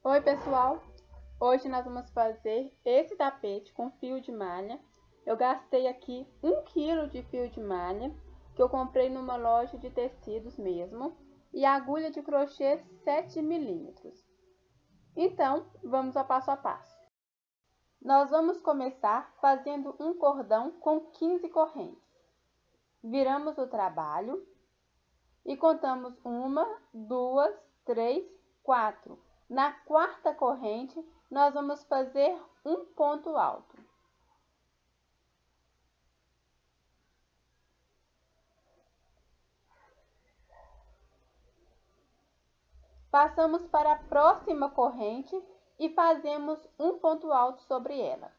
Oi pessoal, hoje nós vamos fazer esse tapete com fio de malha. Eu gastei aqui 1 kg de fio de malha, que eu comprei numa loja de tecidos mesmo, e agulha de crochê 7 milímetros. Então, vamos ao passo a passo. Nós vamos começar fazendo um cordão com 15 correntes. Viramos o trabalho e contamos 1, 2, 3, 4. Na quarta corrente, nós vamos fazer um ponto alto. Passamos para a próxima corrente e fazemos um ponto alto sobre ela.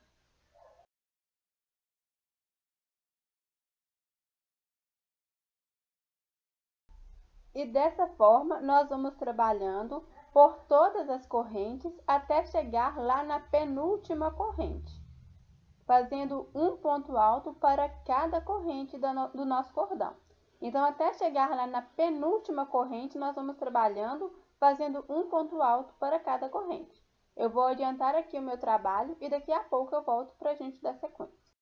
E dessa forma, nós vamos trabalhando por todas as correntes até chegar lá na penúltima corrente, fazendo um ponto alto para cada corrente do nosso cordão. Então, até chegar lá na penúltima corrente, nós vamos trabalhando, fazendo um ponto alto para cada corrente. Eu vou adiantar aqui o meu trabalho e daqui a pouco eu volto para a gente dar sequência.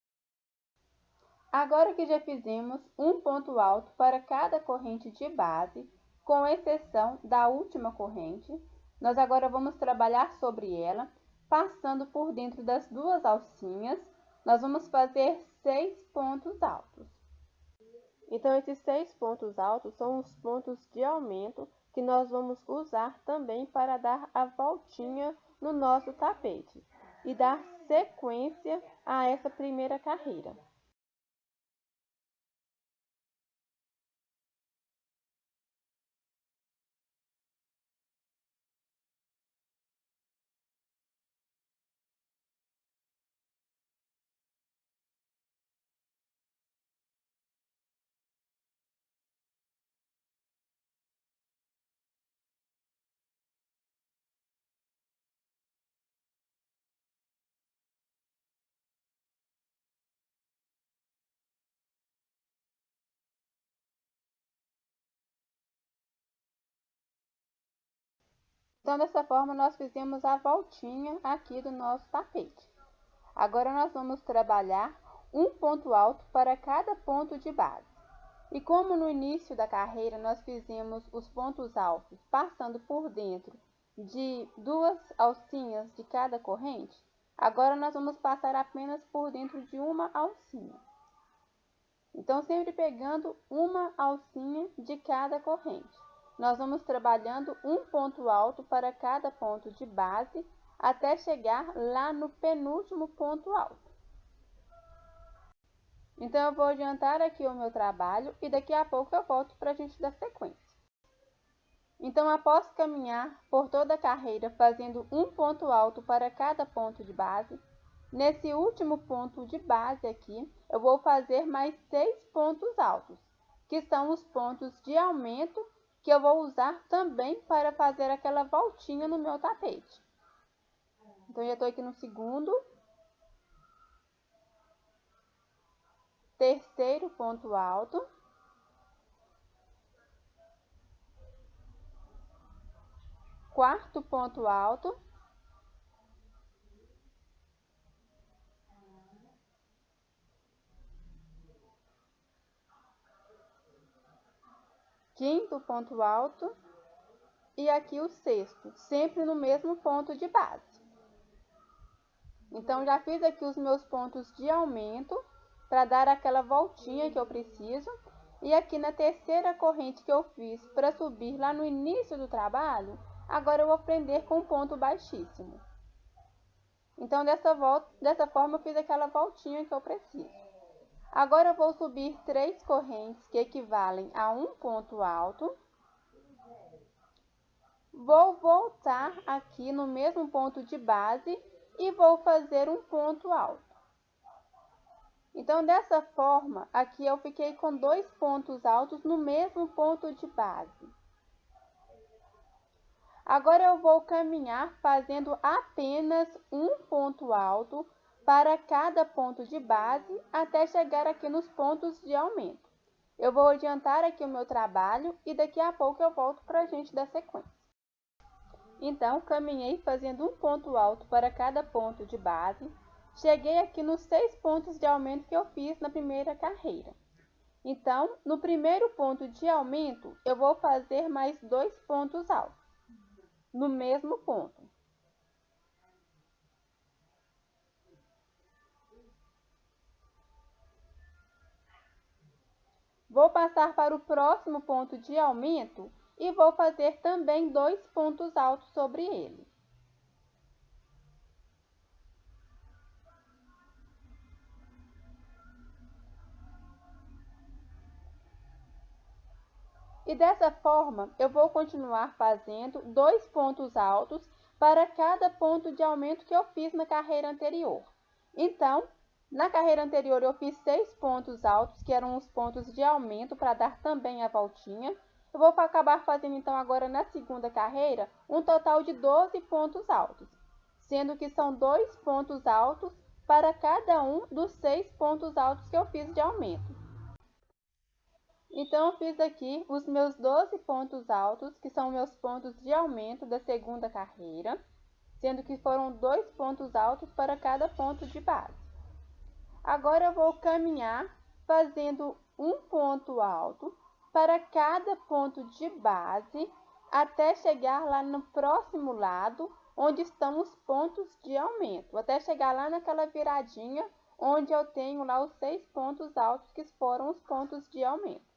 Agora que já fizemos um ponto alto para cada corrente de base, com exceção da última corrente, nós agora vamos trabalhar sobre ela, passando por dentro das duas alcinhas. Nós vamos fazer 6 pontos altos. Então, esses 6 pontos altos são os pontos de aumento que nós vamos usar também para dar a voltinha no nosso tapete e dar sequência a essa primeira carreira. Então, dessa forma, nós fizemos a voltinha aqui do nosso tapete. Agora, nós vamos trabalhar um ponto alto para cada ponto de base. E como no início da carreira nós fizemos os pontos altos passando por dentro de duas alcinhas de cada corrente, agora nós vamos passar apenas por dentro de uma alcinha. Então, sempre pegando uma alcinha de cada corrente. Nós vamos trabalhando um ponto alto para cada ponto de base até chegar lá no penúltimo ponto alto. Então, eu vou adiantar aqui o meu trabalho e daqui a pouco eu volto para a gente dar sequência. Então, após caminhar por toda a carreira fazendo um ponto alto para cada ponto de base, nesse último ponto de base aqui, eu vou fazer mais 6 pontos altos, que são os pontos de aumento que eu vou usar também para fazer aquela voltinha no meu tapete. Então, já estou aqui no segundo, terceiro ponto alto, quarto ponto alto, quinto ponto alto e aqui o sexto, sempre no mesmo ponto de base. Então, já fiz aqui os meus pontos de aumento para dar aquela voltinha que eu preciso. E aqui na terceira corrente que eu fiz para subir lá no início do trabalho, agora eu vou prender com um ponto baixíssimo. Então, dessa forma, eu fiz aquela voltinha que eu preciso. Agora, eu vou subir 3 correntes que equivalem a um ponto alto. Vou voltar aqui no mesmo ponto de base e vou fazer um ponto alto. Então, dessa forma, aqui eu fiquei com 2 pontos altos no mesmo ponto de base. Agora, eu vou caminhar fazendo apenas um ponto alto para cada ponto de base até chegar aqui nos pontos de aumento. Eu vou adiantar aqui o meu trabalho e daqui a pouco eu volto para a gente dar sequência. Então, caminhei fazendo um ponto alto para cada ponto de base. Cheguei aqui nos 6 pontos de aumento que eu fiz na primeira carreira. Então, no primeiro ponto de aumento, eu vou fazer mais 2 pontos altos, no mesmo ponto. Vou passar para o próximo ponto de aumento e vou fazer também 2 pontos altos sobre ele. E dessa forma, eu vou continuar fazendo 2 pontos altos para cada ponto de aumento que eu fiz na carreira anterior. Então, na carreira anterior eu fiz 6 pontos altos, que eram os pontos de aumento para dar também a voltinha. Eu vou acabar fazendo então agora na segunda carreira um total de 12 pontos altos, sendo que são 2 pontos altos para cada um dos 6 pontos altos que eu fiz de aumento. Então, eu fiz aqui os meus 12 pontos altos, que são meus pontos de aumento da segunda carreira, sendo que foram 2 pontos altos para cada ponto de base. Agora, eu vou caminhar fazendo um ponto alto para cada ponto de base, até chegar lá no próximo lado, onde estão os pontos de aumento, até chegar lá naquela viradinha, onde eu tenho lá os 6 pontos altos, que foram os pontos de aumento.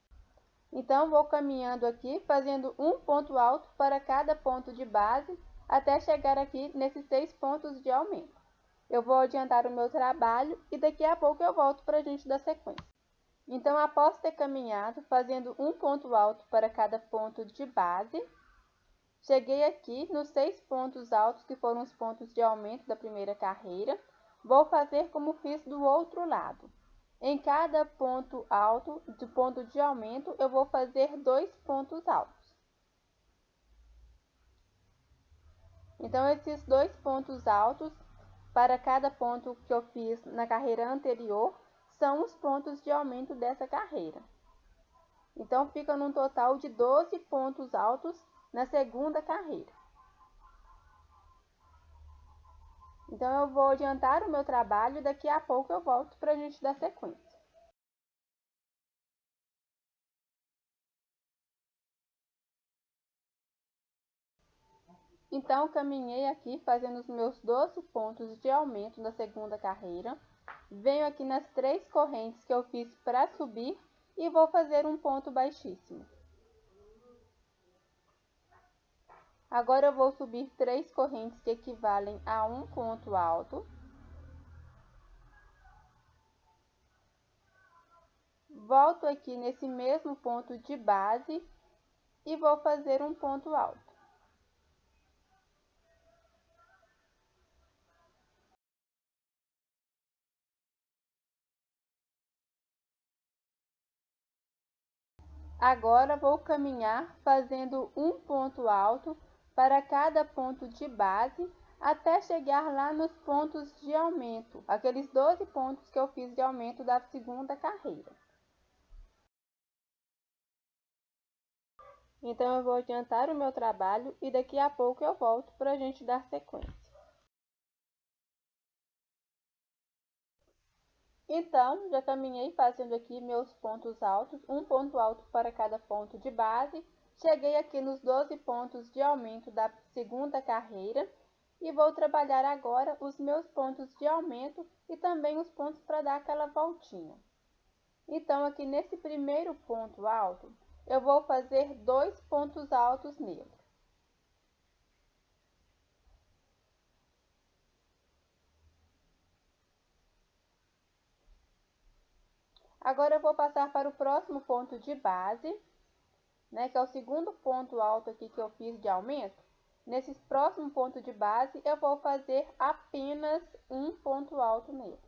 Então, vou caminhando aqui, fazendo um ponto alto para cada ponto de base, até chegar aqui nesses 6 pontos de aumento. Eu vou adiantar o meu trabalho e daqui a pouco eu volto para a gente dar sequência. Então, após ter caminhado, fazendo um ponto alto para cada ponto de base, cheguei aqui nos 6 pontos altos, que foram os pontos de aumento da primeira carreira. Vou fazer como fiz do outro lado. Em cada ponto alto, de ponto de aumento, eu vou fazer 2 pontos altos. Então, esses 2 pontos altos, para cada ponto que eu fiz na carreira anterior, são os pontos de aumento dessa carreira. Então, fica num total de 12 pontos altos na segunda carreira. Então, eu vou adiantar o meu trabalho e daqui a pouco eu volto para a gente dar sequência. Então, caminhei aqui fazendo os meus 12 pontos de aumento da segunda carreira. Venho aqui nas 3 correntes que eu fiz para subir e vou fazer um ponto baixíssimo. Agora eu vou subir 3 correntes que equivalem a um ponto alto. Volto aqui nesse mesmo ponto de base e vou fazer um ponto alto. Agora vou caminhar fazendo um ponto alto para cada ponto de base, até chegar lá nos pontos de aumento, aqueles 12 pontos que eu fiz de aumento da segunda carreira. Então, eu vou adiantar o meu trabalho e daqui a pouco eu volto para a gente dar sequência. Então, já caminhei fazendo aqui meus pontos altos, um ponto alto para cada ponto de base. Cheguei aqui nos 12 pontos de aumento da segunda carreira e vou trabalhar agora os meus pontos de aumento e também os pontos para dar aquela voltinha. Então, aqui nesse primeiro ponto alto, eu vou fazer 2 pontos altos nele. Agora eu vou passar para o próximo ponto de base, né, que é o segundo ponto alto aqui que eu fiz de aumento. Nesse próximo ponto de base, eu vou fazer apenas um ponto alto nele.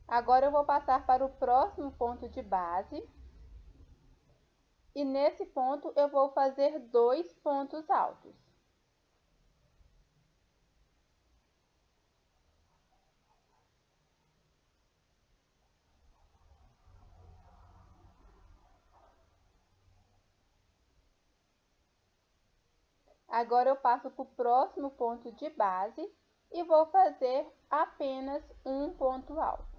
Agora eu vou passar para o próximo ponto de base. E nesse ponto eu vou fazer 2 pontos altos. Agora eu passo para o próximo ponto de base e vou fazer apenas um ponto alto.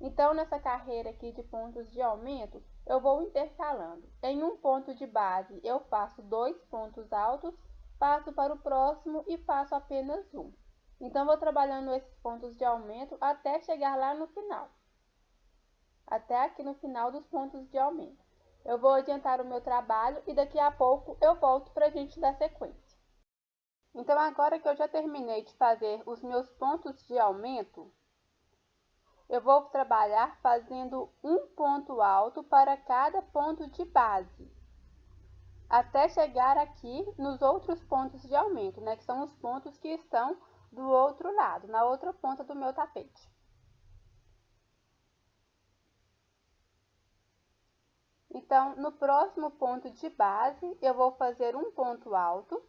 Então, nessa carreira aqui de pontos de aumento, eu vou intercalando. Em um ponto de base, eu faço 2 pontos altos, passo para o próximo e faço apenas um. Então, vou trabalhando esses pontos de aumento até chegar lá no final. Até aqui no final dos pontos de aumento. Eu vou adiantar o meu trabalho e daqui a pouco eu volto para a gente dar sequência. Então, agora que eu já terminei de fazer os meus pontos de aumento, eu vou trabalhar fazendo um ponto alto para cada ponto de base, até chegar aqui nos outros pontos de aumento, né, que são os pontos que estão do outro lado, na outra ponta do meu tapete. Então, no próximo ponto de base, eu vou fazer um ponto alto.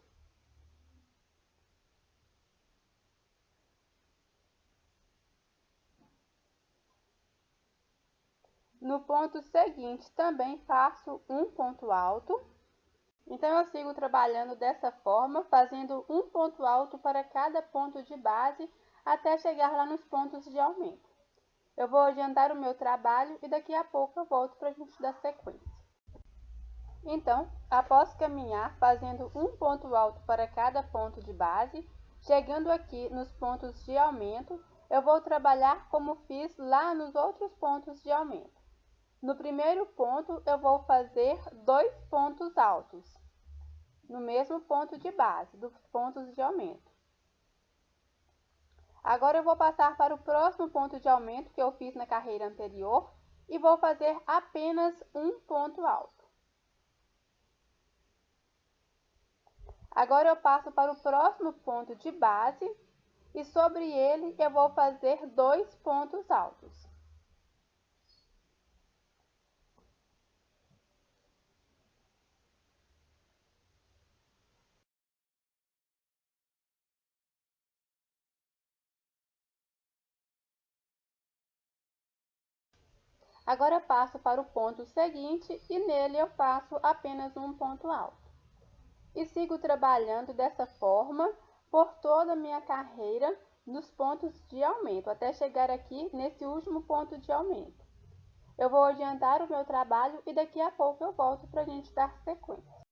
No ponto seguinte, também faço um ponto alto. Então, eu sigo trabalhando dessa forma, fazendo um ponto alto para cada ponto de base, até chegar lá nos pontos de aumento. Eu vou adiantar o meu trabalho e daqui a pouco eu volto para a gente dar sequência. Então, após caminhar fazendo um ponto alto para cada ponto de base, chegando aqui nos pontos de aumento, eu vou trabalhar como fiz lá nos outros pontos de aumento. No primeiro ponto, eu vou fazer 2 pontos altos, no mesmo ponto de base, dos pontos de aumento. Agora eu vou passar para o próximo ponto de aumento que eu fiz na carreira anterior e vou fazer apenas um ponto alto. Agora eu passo para o próximo ponto de base e sobre ele eu vou fazer 2 pontos altos. Agora passo para o ponto seguinte e nele eu faço apenas um ponto alto. E sigo trabalhando dessa forma por toda a minha carreira nos pontos de aumento, até chegar aqui nesse último ponto de aumento. Eu vou adiantar o meu trabalho e daqui a pouco eu volto para a gente dar sequência.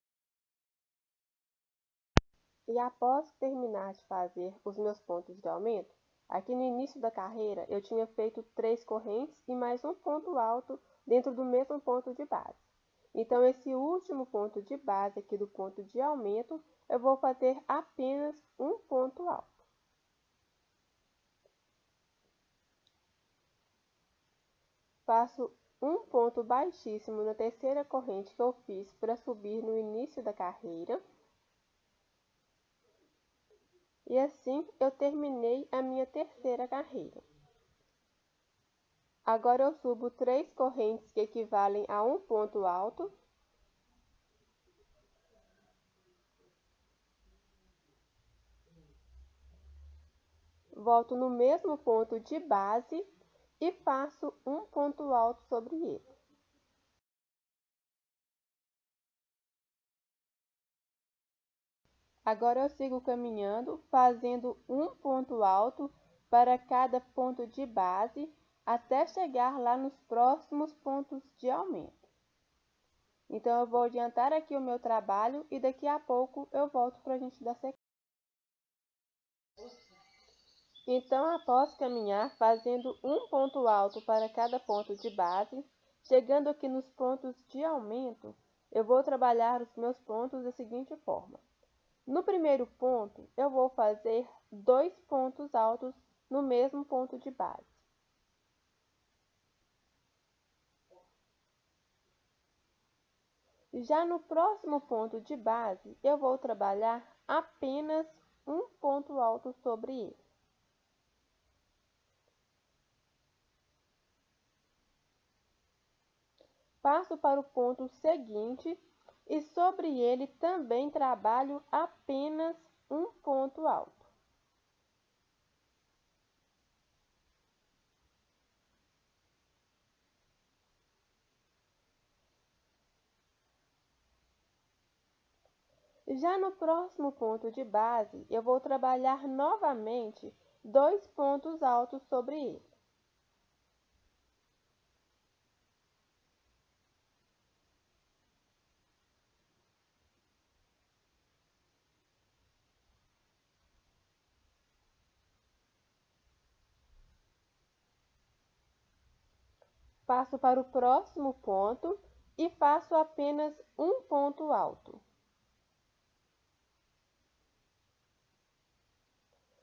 E após terminar de fazer os meus pontos de aumento, aqui no início da carreira eu tinha feito 3 correntes e mais um ponto alto dentro do mesmo ponto de base. Então, esse último ponto de base aqui do ponto de aumento, eu vou fazer apenas um ponto alto. Faço um ponto baixíssimo na terceira corrente que eu fiz para subir no início da carreira. E assim eu terminei a minha terceira carreira. Agora eu subo 3 correntes que equivalem a um ponto alto. Volto no mesmo ponto de base e faço um ponto alto sobre ele. Agora eu sigo caminhando, fazendo um ponto alto para cada ponto de base, até chegar lá nos próximos pontos de aumento. Então, eu vou adiantar aqui o meu trabalho e daqui a pouco eu volto para a gente dar sequência. Então, após caminhar, fazendo um ponto alto para cada ponto de base, chegando aqui nos pontos de aumento, eu vou trabalhar os meus pontos da seguinte forma. No primeiro ponto, eu vou fazer 2 pontos altos no mesmo ponto de base. Já no próximo ponto de base, eu vou trabalhar apenas um ponto alto sobre ele. Passo para o ponto seguinte e sobre ele também trabalho apenas um ponto alto. Já no próximo ponto de base, eu vou trabalhar novamente 2 pontos altos sobre ele. Passo para o próximo ponto e faço apenas um ponto alto.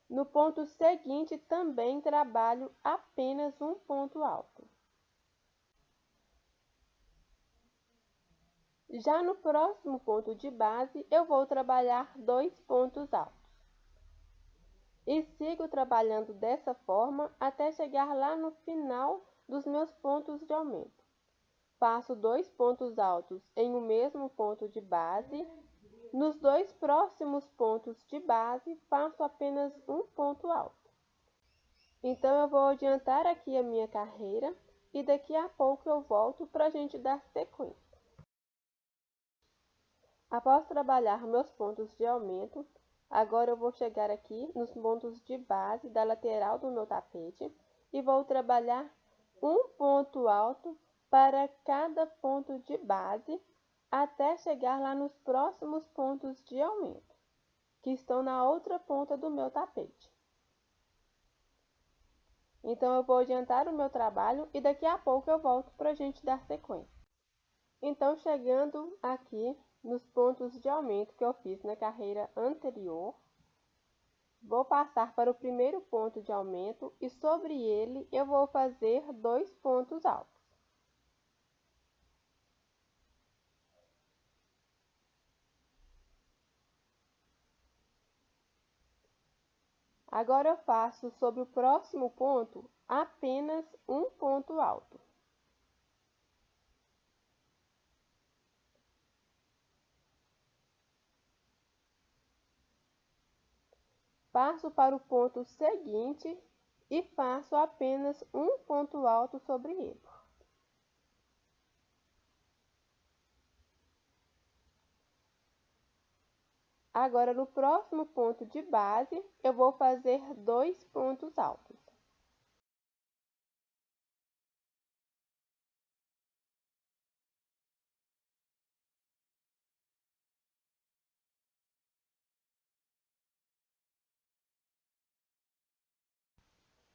No ponto seguinte, também trabalho apenas um ponto alto. Já no próximo ponto de base, eu vou trabalhar 2 pontos altos. E sigo trabalhando dessa forma até chegar lá no final dos meus pontos de aumento. Faço 2 pontos altos em um mesmo ponto de base. Nos 2 próximos pontos de base, faço apenas um ponto alto. Então, eu vou adiantar aqui a minha carreira e daqui a pouco eu volto para a gente dar sequência. Após trabalhar meus pontos de aumento, agora eu vou chegar aqui nos pontos de base da lateral do meu tapete e vou trabalhar um ponto alto para cada ponto de base até chegar lá nos próximos pontos de aumento, que estão na outra ponta do meu tapete. Então, eu vou adiantar o meu trabalho e daqui a pouco eu volto para a gente dar sequência. Então, chegando aqui nos pontos de aumento que eu fiz na carreira anterior, vou passar para o primeiro ponto de aumento e sobre ele eu vou fazer 2 pontos altos. Agora eu faço sobre o próximo ponto apenas um ponto alto. Passo para o ponto seguinte e faço apenas um ponto alto sobre ele. Agora, no próximo ponto de base, eu vou fazer 2 pontos altos.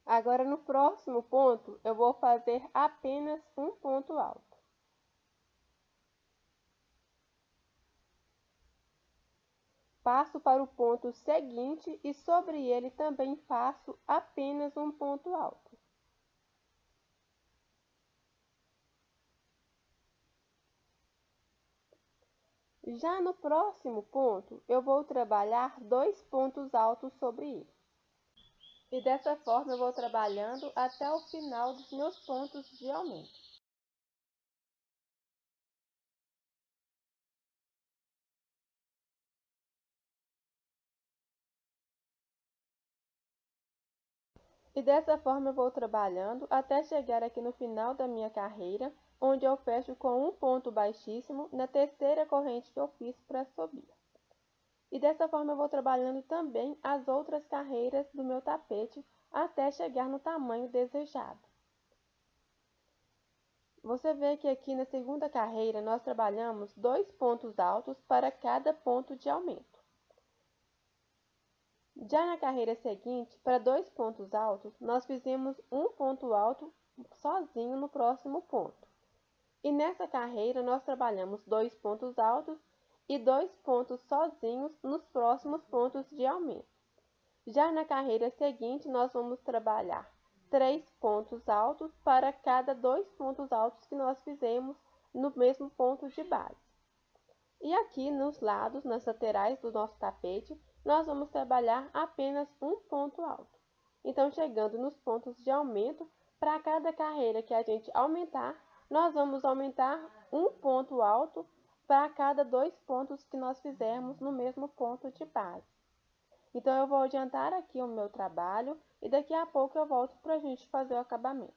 Agora, no próximo ponto, eu vou fazer apenas um ponto alto. Passo para o ponto seguinte e sobre ele também faço apenas um ponto alto. Já no próximo ponto, eu vou trabalhar 2 pontos altos sobre ele. E dessa forma eu vou trabalhando até o final dos meus pontos de aumento. E dessa forma eu vou trabalhando até chegar aqui no final da minha carreira, onde eu fecho com um ponto baixíssimo na terceira corrente que eu fiz para subir. E dessa forma eu vou trabalhando também as outras carreiras do meu tapete até chegar no tamanho desejado. Você vê que aqui na segunda carreira nós trabalhamos 2 pontos altos para cada ponto de aumento. Já na carreira seguinte, para 2 pontos altos, nós fizemos um ponto alto sozinho no próximo ponto. E nessa carreira nós trabalhamos 2 pontos altos e 2 pontos sozinhos nos próximos pontos de aumento. Já na carreira seguinte, nós vamos trabalhar 3 pontos altos para cada 2 pontos altos que nós fizemos no mesmo ponto de base. E aqui nos lados, nas laterais do nosso tapete, nós vamos trabalhar apenas um ponto alto. Então, chegando nos pontos de aumento, para cada carreira que a gente aumentar, nós vamos aumentar um ponto alto para cada 2 pontos que nós fizermos no mesmo ponto de base. Então, eu vou adiantar aqui o meu trabalho e daqui a pouco eu volto para a gente fazer o acabamento.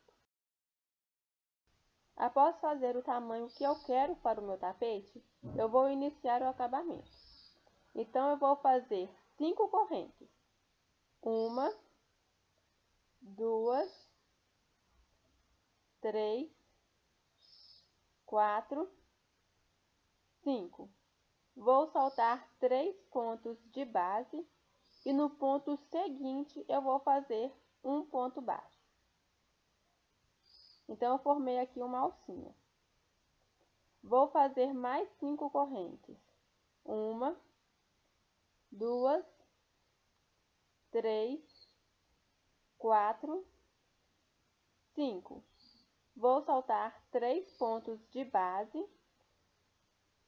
Após fazer o tamanho que eu quero para o meu tapete, eu vou iniciar o acabamento. Então, eu vou fazer 5 correntes. 1, 2, 3, 4, 5. Vou soltar 3 pontos de base e no ponto seguinte eu vou fazer um ponto baixo. Então, eu formei aqui uma alcinha. Vou fazer mais 5 correntes. 1, 2, 3, 4, 5. Vou soltar 3 pontos de base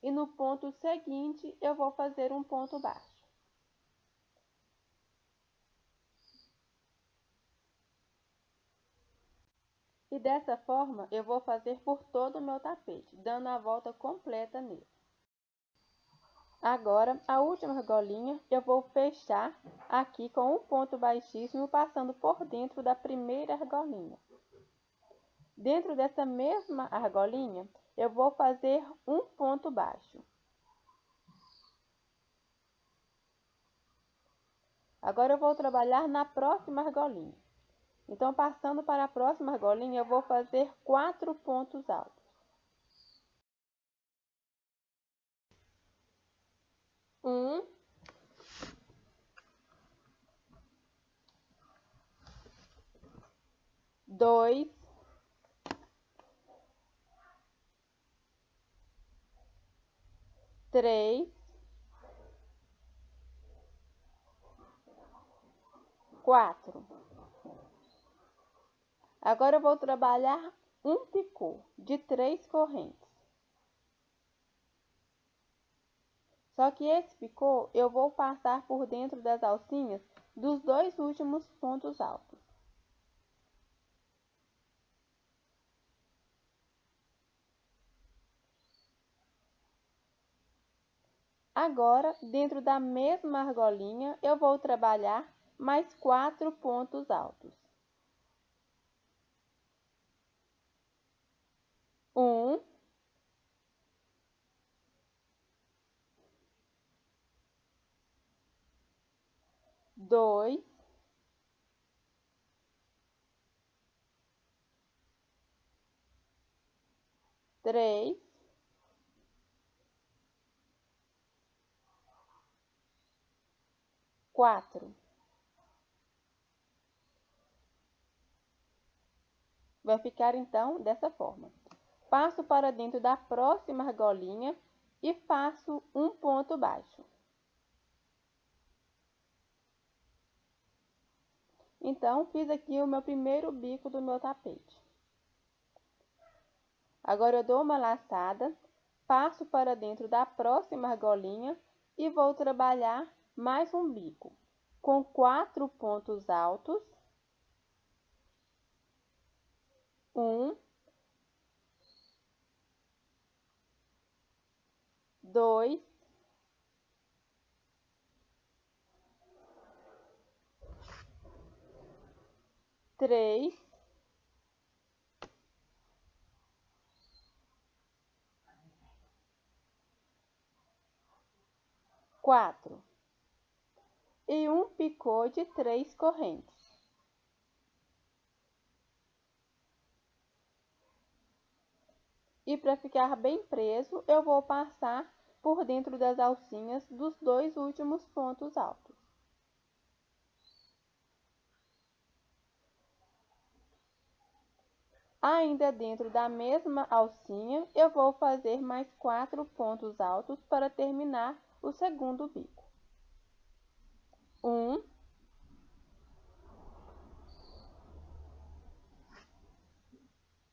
e no ponto seguinte eu vou fazer um ponto baixo. E dessa forma eu vou fazer por todo o meu tapete, dando a volta completa nele. Agora, a última argolinha eu vou fechar aqui com um ponto baixíssimo, passando por dentro da primeira argolinha. Dentro dessa mesma argolinha, eu vou fazer um ponto baixo. Agora, eu vou trabalhar na próxima argolinha. Então, passando para a próxima argolinha, eu vou fazer 4 pontos altos. 1, 2, 3, 4. Agora eu vou trabalhar um picô de 3 correntes. Só que esse picô eu vou passar por dentro das alcinhas dos 2 últimos pontos altos. Agora, dentro da mesma argolinha, eu vou trabalhar mais 4 pontos altos. 1, 2, 3, 4. Vai ficar então dessa forma. Passo para dentro da próxima argolinha e faço um ponto baixo. Então, fiz aqui o meu primeiro bico do meu tapete. Agora, eu dou uma laçada, passo para dentro da próxima argolinha e vou trabalhar mais um bico, com 4 pontos altos. 1, 2, 3, 4. E um picô de 3 correntes. E para ficar bem preso, eu vou passar por dentro das alcinhas dos 2 últimos pontos altos. Ainda dentro da mesma alcinha, eu vou fazer mais 4 pontos altos para terminar o segundo bico. 1,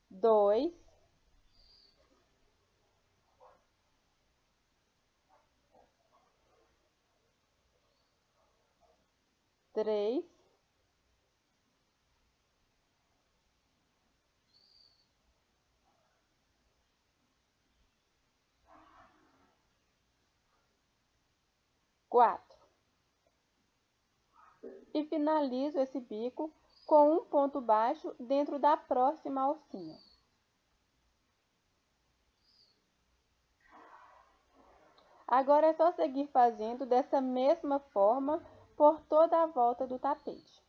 2, 3, 4. E finalizo esse bico com um ponto baixo dentro da próxima alcinha. Agora é só seguir fazendo dessa mesma forma por toda a volta do tapete.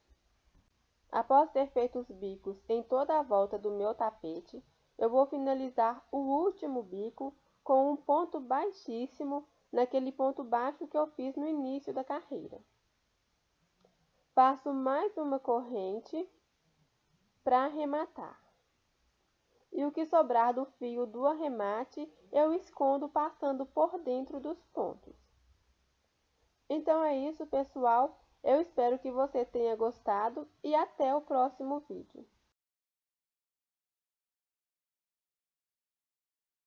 Após ter feito os bicos em toda a volta do meu tapete, eu vou finalizar o último bico com um ponto baixíssimo naquele ponto baixo que eu fiz no início da carreira. Faço mais uma corrente para arrematar. E o que sobrar do fio do arremate, eu escondo passando por dentro dos pontos. Então é isso, pessoal. Eu espero que você tenha gostado e até o próximo vídeo.